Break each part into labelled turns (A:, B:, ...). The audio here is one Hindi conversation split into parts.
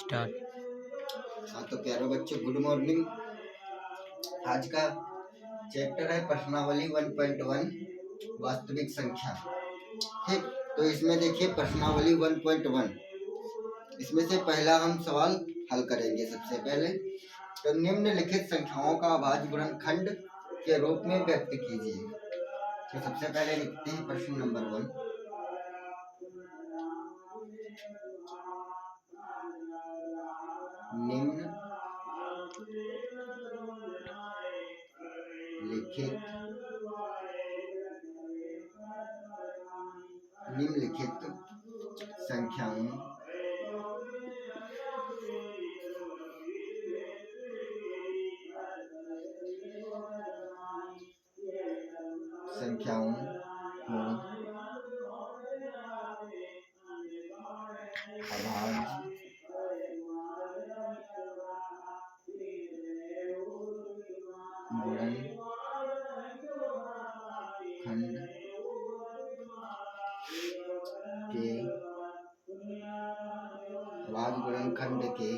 A: स्टार्ट।
B: हाँ तो प्यारे बच्चों, गुड मॉर्निंग। आज का चैप्टर है प्रश्नावली 1.1 वास्तविक संख्या। ठीक, तो इसमें देखिए प्रश्नावली 1.1, इसमें से पहला हम सवाल हल करेंगे। सबसे पहले तो निम्नलिखित संख्याओं का अभाज्य गुणनखंड के रूप में व्यक्त कीजिए। तो सबसे पहले लिखते हैं प्रश्न नंबर 1। निम्नलिखित संख्याओं को अभाज्य गुणनखंड के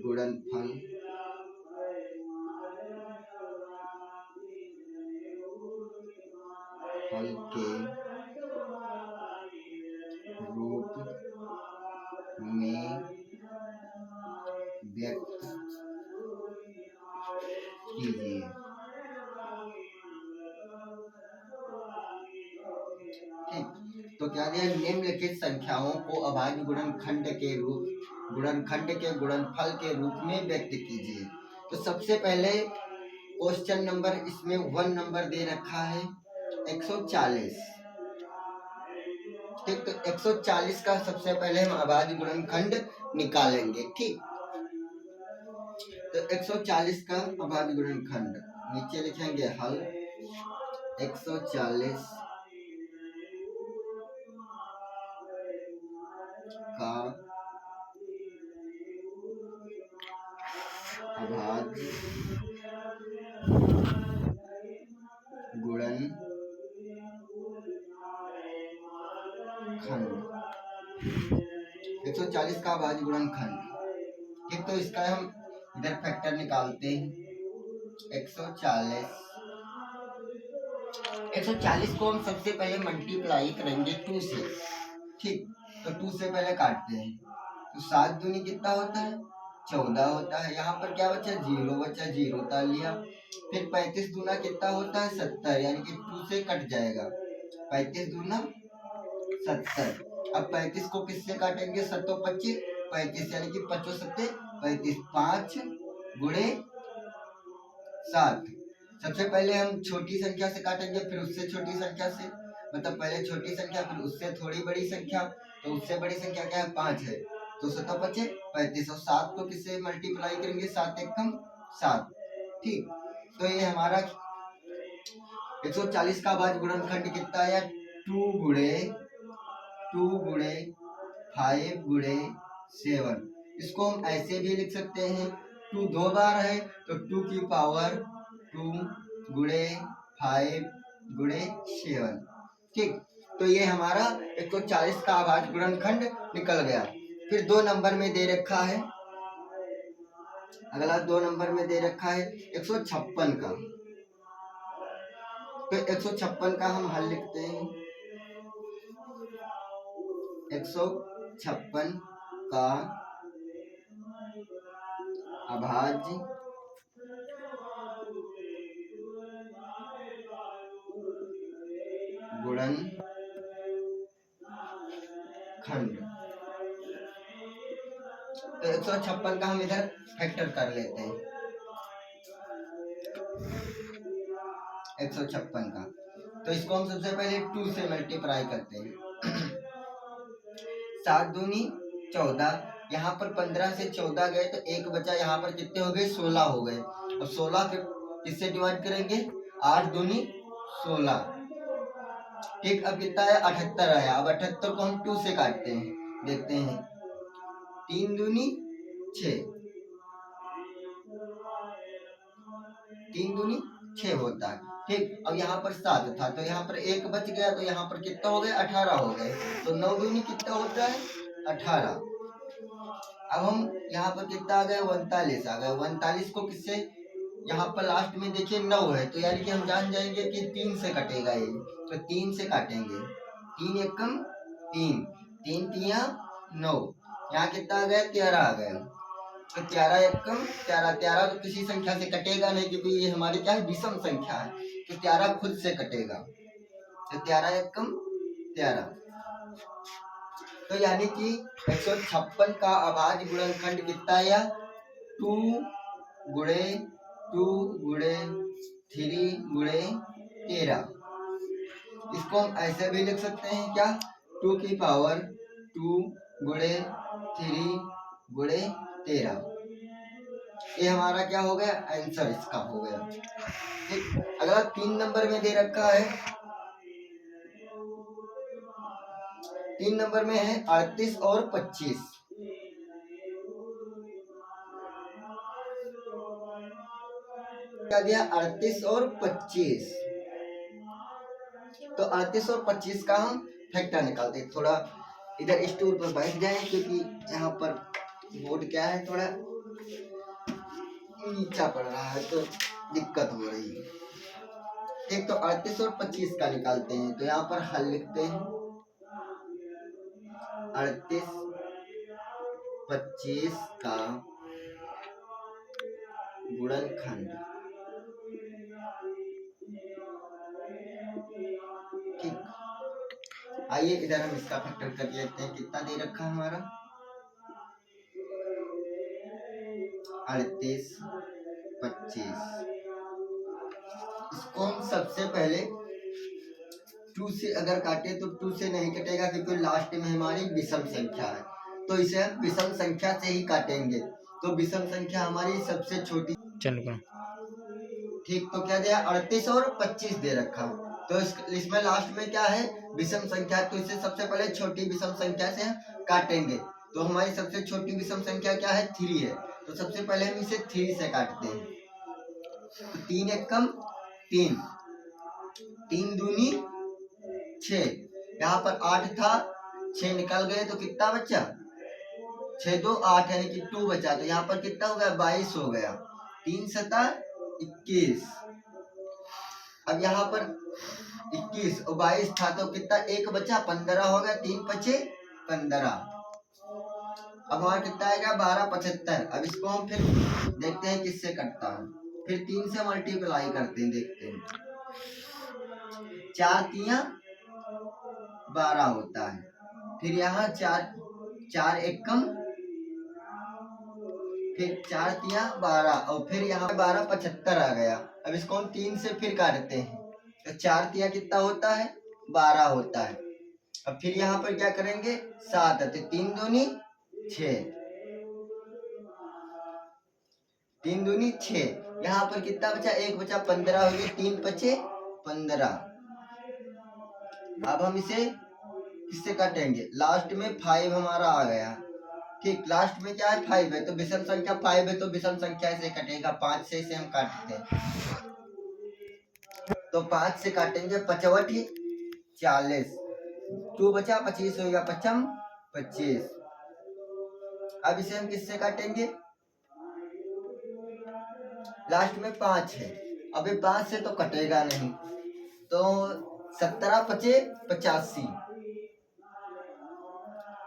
B: गुणनफल के रूप में व्यक्त कीजिए। ठीक, तो क्या दिया? निम्नलिखित संख्याओं को अभाज्य गुणनखंड के गुणनफल के रूप में व्यक्त कीजिए। तो सबसे पहले क्वेश्चन नंबर, इसमें 1 नंबर दे रखा है 140। ठीक, तो 140 का सबसे पहले हम अभाज्य गुणनखंड निकालेंगे। ठीक, तो 140 का अभाज्य गुणनखंड नीचे लिखेंगे हल। 140 का अभाज्य गुणनखंड 140 का अभाज्य गुणनखंड। ठीक, तो इसका हम इधर फैक्टर निकालते हैं। 140 को हम सबसे पहले मल्टीप्लाई करेंगे 2 से। ठीक, तो 2 से पहले काटते हैं तो 7 दूनी कितना होता है? 14 होता है। यहाँ पर क्या बचा? 0 बचा, 0 उतार लिया। फिर 35 दूना कितना होता है? 70, यानी कि 2 से कट जाएगा। 35 दूना 70। अब 35 को किससे काटेंगे? 7 25 35, यानी कि 5 7 35, 5 गुणे 7। सबसे पहले हम छोटी संख्या से काटेंगे, फिर उससे छोटी संख्या से, मतलब पहले छोटी संख्या फिर उससे थोड़ी बड़ी संख्या। तो उससे बड़ी संख्या क्या है? 5 है। तो 7 25 35 और 7 को किससे मल्टीप्लाई करेंगे? 7 एकम 7। ठीक, तो ये हमारा 140 का अभाज्य गुणनखंड कितना है? 2 गुणे 5 गुणे 7। इसको हम ऐसे भी लिख सकते हैं, 2 दो बार है तो 2 की पावर 2 गुणे 5 गुणे 7। ठीक, तो ये हमारा 140 का अभाज्य गुणनखंड निकल गया। फिर 2 नंबर में दे रखा है, अगला 2 नंबर में दे रखा है 156 का। तो 156 का हम हल लिखते हैं। 156 का अभाज्य गुणनखंड। तो 156 का हम इधर फैक्टर कर लेते हैं। 156 का, तो इसको हम सबसे पहले 2 से मल्टीप्लाई करते हैं। 7 दूनी 14, यहाँ पर 15 से 14 गए तो 1 बचा, यहाँ पर कितने हो गए? 16 हो गए। अब 16 फिर किससे डिवाइड करेंगे? 8 दूनी 16। ठीक, अब कितना है? 78 आया। अब 78 को हम 2 से काटते हैं, देखते हैं। 3 दूनी 6, 3 दूनी 6 होता है। ठीक, अब यहाँ पर 7 था तो यहाँ पर 1 बच गया, तो यहाँ पर कितना हो गया? 18 हो गए। तो 9 दूनी कितना होता है? 18। अब हम यहाँ पर कितना आ गए, 39 आ गए। 39 को किससे, यहाँ पर लास्ट में देखिए 9 है, तो यानी कि हम जान जाएंगे कि 3 से कटेगा ये, तो 3 से काटेंगे। 3 एकम 3, 3 तिया 9, यहाँ कितना आ गया, 13 आ गया। तो 13 एकम 13, 13 तो किसी संख्या से कटेगा नहीं, क्योंकि ये हमारी क्या है, विषम संख्या है, तो 13 खुद से कटेगा। तो 13 एकम 13। तो यानी कि 156 का अभाज्य गुणनखंड कितना आया, 2 गुणे 2 गुणे 3 गुणे 13। इसको हम ऐसे भी लिख सकते हैं क्या, 2 की पावर 2 गुणे 3 गुणे 13। ये हमारा क्या हो गया, आंसर इसका हो गया। ठीक, अगला 3 नंबर में दे रखा है, 3 नंबर में है 38 और 25। क्या दिया, 38 और 25। तो 38 और 25 का हम फैक्टर निकालते हैं। थोड़ा इधर स्टूल पर बैठ जाए, क्योंकि यहाँ पर बोर्ड क्या है, थोड़ा नीचा पड़ रहा है तो दिक्कत हो रही है। एक तो 38 और 25 का निकालते हैं, तो यहाँ पर हल लिखते हैं, 38 25 का गुणनखंड। ठीक, आइए इधर हम इसका फैक्टर कर लेते हैं। कितना दे रखा है हमारा, 38 25। इसको हम सबसे पहले 2 से अगर काटे तो 2 से नहीं कटेगा, क्योंकि लास्ट में हमारी विषम संख्या है, तो इसे हम विषम संख्या से ही काटेंगे। तो विषम संख्या हमारी सबसे छोटी, चलो ठीक, तो क्या दिया, 38 और 25 दे रखा। तो इसमें लास्ट में क्या है, विषम संख्या, तो इसे सबसे पहले छोटी विषम संख्या से काटेंगे। तो हमारी सबसे छोटी विषम संख्या क्या है, 3 है, तो सबसे पहले हम इसे 3 से काटते हैं। तो 3 एकम 3, 3 दूनी 6, यहाँ पर 8 था, 6 निकल गए तो कितना बचा, 6 2 8, यानी कि 2 बचा। तो यहाँ पर कितना हो गया, 22 हो गया। 3 सता 21। अब यहाँ पर 21 और 22 था, तो कितना, 1 बचा, 15 हो गया। 3 पचे 15। अब हमारा कितना आएगा, 12 75। अब इसको हम फिर देखते हैं किससे कटता है, फिर 3 से मल्टीप्लाई करते हैं, देखते हैं। 4 तिया 12 होता है, फिर यहाँ 4 एकम, फिर 4 तिया 12, और फिर यहाँ 12 75 आ गया। अब इसको हम 3 से फिर काटते हैं, तो 4 तिया कितना होता है, 12 होता है। अब फिर यहाँ पर क्या करेंगे, 7 है, तो 3 दूनी 6, 3 दूनी 6, यहाँ पर कितना बचा, 1 बचा, 15 हो गया। 3 पचे 15। अब हम इसे किससे काटेंगे, लास्ट में 5 हमारा आ गया। ठीक, लास्ट में क्या है, 5 है, तो विषम संख्या 5 है, तो विषम संख्या से कटेगा। 5 से इसे हम काटते हैं, तो 5 से काटेंगे, 55 40, 2 बचा, 25 हो गया, 55 25। अब इसे हम किससे काटेंगे, लास्ट में 5 है, अभी 5 से तो कटेगा नहीं, तो 17 पचे 85,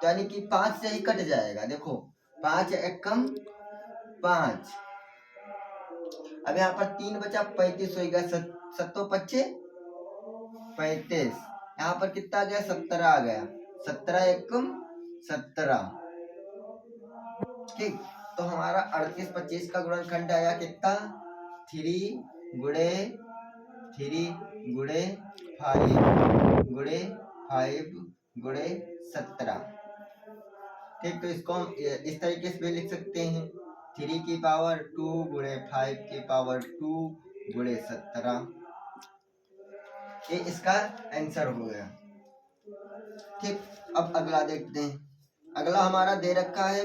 B: यानी कि 5 से ही कट जाएगा। देखो 5 एकम 5। अब यहाँ पर 3 बचा, 35 हो गया। 7 पच्चे 35, यहाँ पर कितना आ गया, 17 आ गया। 17 एकम 17। ठीक, तो हमारा 38 25 का गुणनखंड आया कितना, 3 गुणे 3 गुणे 5 गुणे 5 गुणे 17। ठीक, तो इसको हम इस तरीके से भी लिख सकते हैं, 3 की पावर 2 गुणे 5 की पावर 2 गुणे 17। ये इसका आंसर हो गया। ठीक, अब अगला देखते हैं। अगला हमारा दे रखा है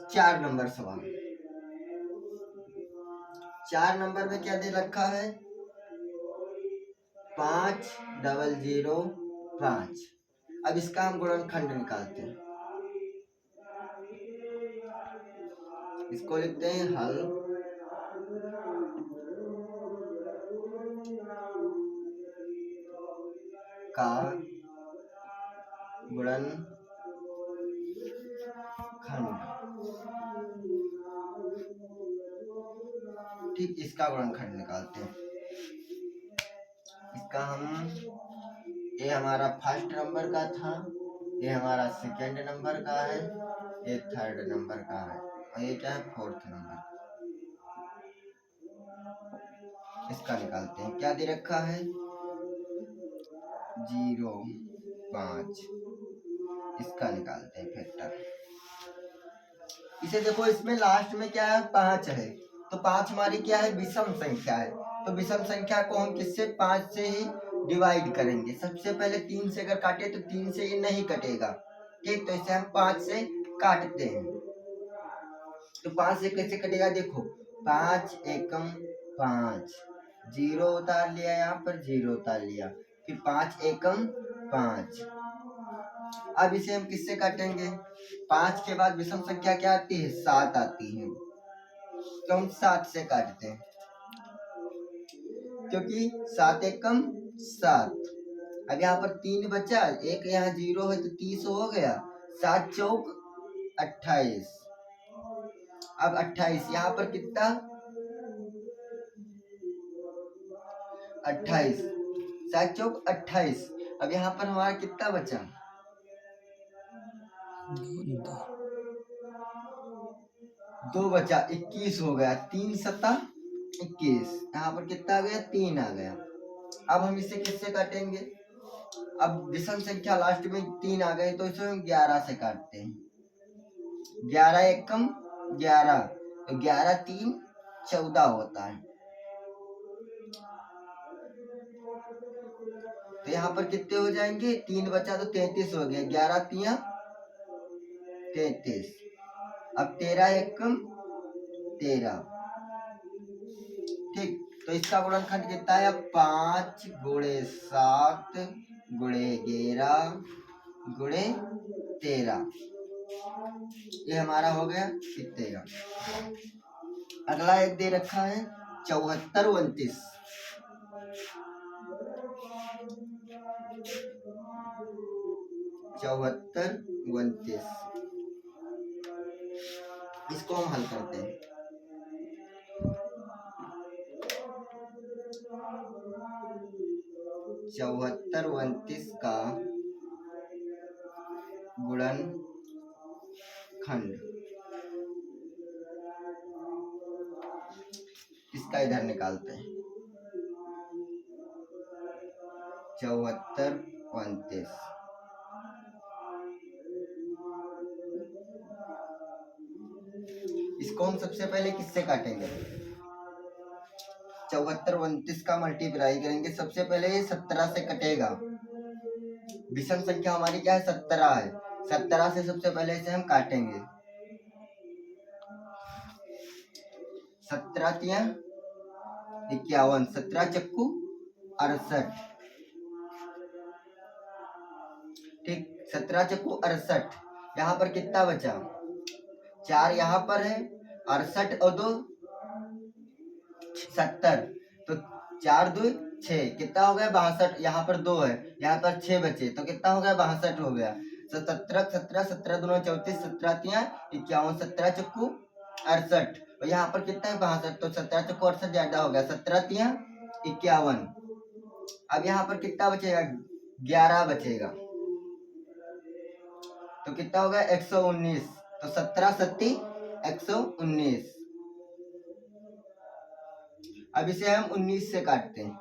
B: 4 नंबर सवाल। 4 नंबर में क्या दे रखा है, 5 0 0 5। अब इसका हम गुणनखंड निकालते हैं। इसको लिखते हैं हल का गुणनखंड। ठीक, इसका गुणनखंड निकालते हैं। इसका हम, ये हमारा फर्स्ट नंबर का था, ये हमारा सेकंड नंबर का है, ये थर्ड नंबर का है, और ये क्या है, फोर्थ नंबर। इसका निकालते हैं। क्या दे रखा है, 0, 5। इसका निकालते हैं फैक्टर। इसे देखो, इसमें लास्ट में क्या है, 5 है, तो 5 हमारी क्या है, विषम संख्या है। तो विषम संख्या को हम किससे, 5 से ही डिवाइड करेंगे। सबसे पहले 3 से अगर काटे तो 3 से ये नहीं कटेगा। ठीक, तो इसे हम 5 से काटते हैं। तो 5 से कैसे कटेगा, देखो, 5 एकम 5, 0 उतार लिया, यहाँ पर 0 उतार लिया, फिर 5 एकम 5। अब इसे हम किससे काटेंगे, 5 के बाद विषम संख्या क्या आती है, 7 आती है, तो हम 7 से काटते हैं, क्योंकि 7 एकम 7। अब यहाँ पर 3 बचा, एक यहाँ 0 है तो 30 हो गया, 7 चौक 28। अब 28 यहाँ पर कितना, 28, 7 चौक 28। अब यहाँ पर हमारा कितना बचा, 2 बचा, 21 हो गया, 3 सता 21। यहाँ पर कितना आ गया, 3 आ गया। अब हम इसे किससे काटेंगे, अब विषम संख्या लास्ट में 3 आ गए, तो इसे हम 11 से काटते हैं। 11 एकम 11, तो 11 3 14 होता है। तो यहाँ पर कितने हो जाएंगे, 3 बचा तो 33 हो गया, 11 3 33। अब 13 एकम 13। ठीक, तो इसका गुणनखंड कितना है, 5 गुणे 7 गुणे 11 गुणे 13। ये हमारा हो गया कितने का। अगला एक दे रखा है 74 29। 74 29, इसको हम हल करते हैं। चौहत्तर 29 का गुणनखंड, इसका इधर निकालते हैं। 74 29, इसको हम सबसे पहले किससे काटेंगे, 74 29 का मल्टीप्लाई करेंगे। सबसे पहले 17 से कटेगा, विषम संख्या हमारी क्या है, 17 है। 17 से सबसे पहले इसे हम काटेंगे। 17 तिया 51, 17 चक्कू 68। ठीक, 17 चक्कू 68। यहाँ पर कितना बचा, 4 यहाँ पर है, 68 और 2 70, तो 4 2 6, कितना हो गया, 62। यहाँ पर 2 है, यहाँ पर 6 बचे, तो कितना हो गया, 62 हो गया। तो 17 17 17 दूना 34, 17 तिया 51, 17 चक्कू 68, और यहाँ पर कितना है, 62, तो 17 चक्कू 68 ज्यादा हो गया, 17 तिया 51। अब यहाँ पर कितना बचेगा, 11 बचेगा, तो कितना होगा, 119। तो 17 सत्ती 119। अब इसे हम 19 से काटते हैं।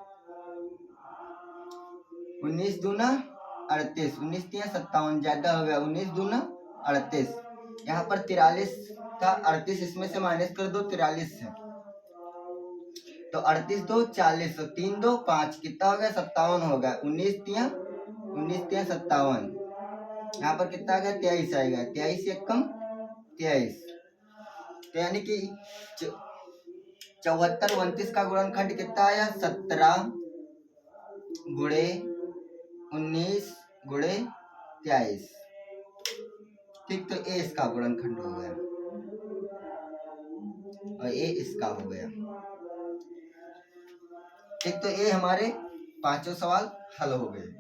B: 19 दूना 38, 19 तिया 57, ज्यादा हो गया, 19 दूना 38। यहाँ पर 43 था, 38 इसमें से माइनस कर दो 43 से, तो 38 2 40, तो 3 2 5, कितना हो गया, 57 हो गया। 19 तिया 57। यहाँ पर कितना आ गया, 23 आएगा, 23 एक कम 23। तो यानी कि 74 29 का गुणनखंड कितना आया, 17 गुणे 19 गुणे 23। ठीक, तो ए इसका गुणनखंड हो गया। और ये इसका हो गया। ठीक, तो ये हमारे पांचों सवाल हल हो गए।